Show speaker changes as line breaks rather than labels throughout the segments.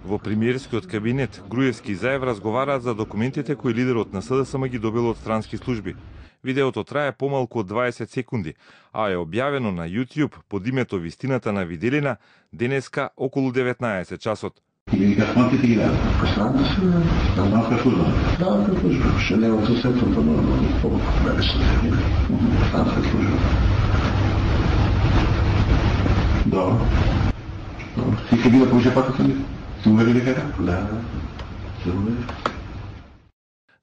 Во премиерскиот кабинет Груевски и Заев разговараат за документите кои лидерот на СДСМ ги добил од странски служби. Видеото трае помалку од 20 секунди, а е објавено на YouTube под името Вистината на Виделина денеска околу 19 часот.
Кванти ти ги дадат? Странска служба. Да, служба. Ще няма съвсем по-нормално. Странска служба. Да. Ти ще биде повече пак от ми? Си уверили дека? Да. Се уверили.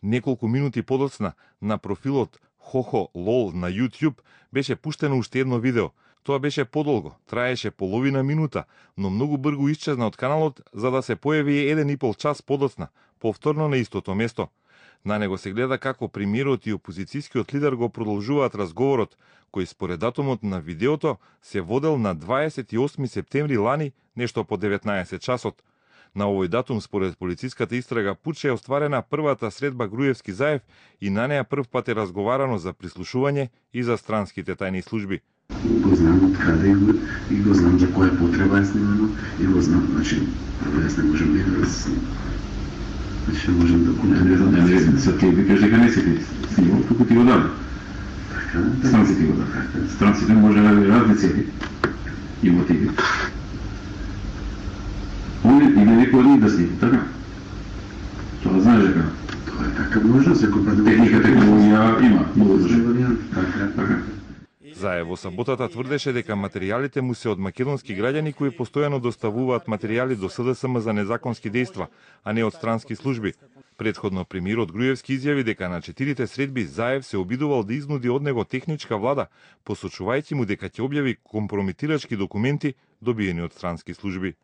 Неколку минути подоцна на профилот Хохо Лол на YouTube беше пуштено уште едно видео. Тоа беше подолго, траеше половина минута, но многу брзо исчезна од каналот за да се појави 1,5 час подоцна, повторно на истото место. На него се гледа како премиерот и опозицијскиот лидер го продолжуваат разговорот, кој според датумот на видеото се водел на 28 септември лани, нешто по 19 часот. На овој датум, според полициската истрага Пуче, е остварена првата средба Груевски-Заев и на неа прв пат е разговарано за прислушување и за странските тајни служби.
Го знам од каде и го знам за која потреба е снимано и го знам, значи, јас не можем да го снимам. Значи, не можем да контролирам.
Не, са ти викаш дека не си ти снимал, туку ти го даде. Странци ти го даде. Странците може да ви разни цели и мотиви. Он или некој од нив да сними, така? Тоа знаеш дека?
Тоа е така можност, ако па
техника технологија има, многу држави. Така.
Заев во саботата тврдеше дека материјалите му се од македонски граѓани кои постојано доставуваат материјали до СДСМ за незаконски дејства, а не од странски служби. Предходно премиерот Груевски изјави дека на 4 средби Заев се обидувал да изнуди од него техничка влада, посочувајќи му дека ќе објави компрометирачки документи добиени од странски служби.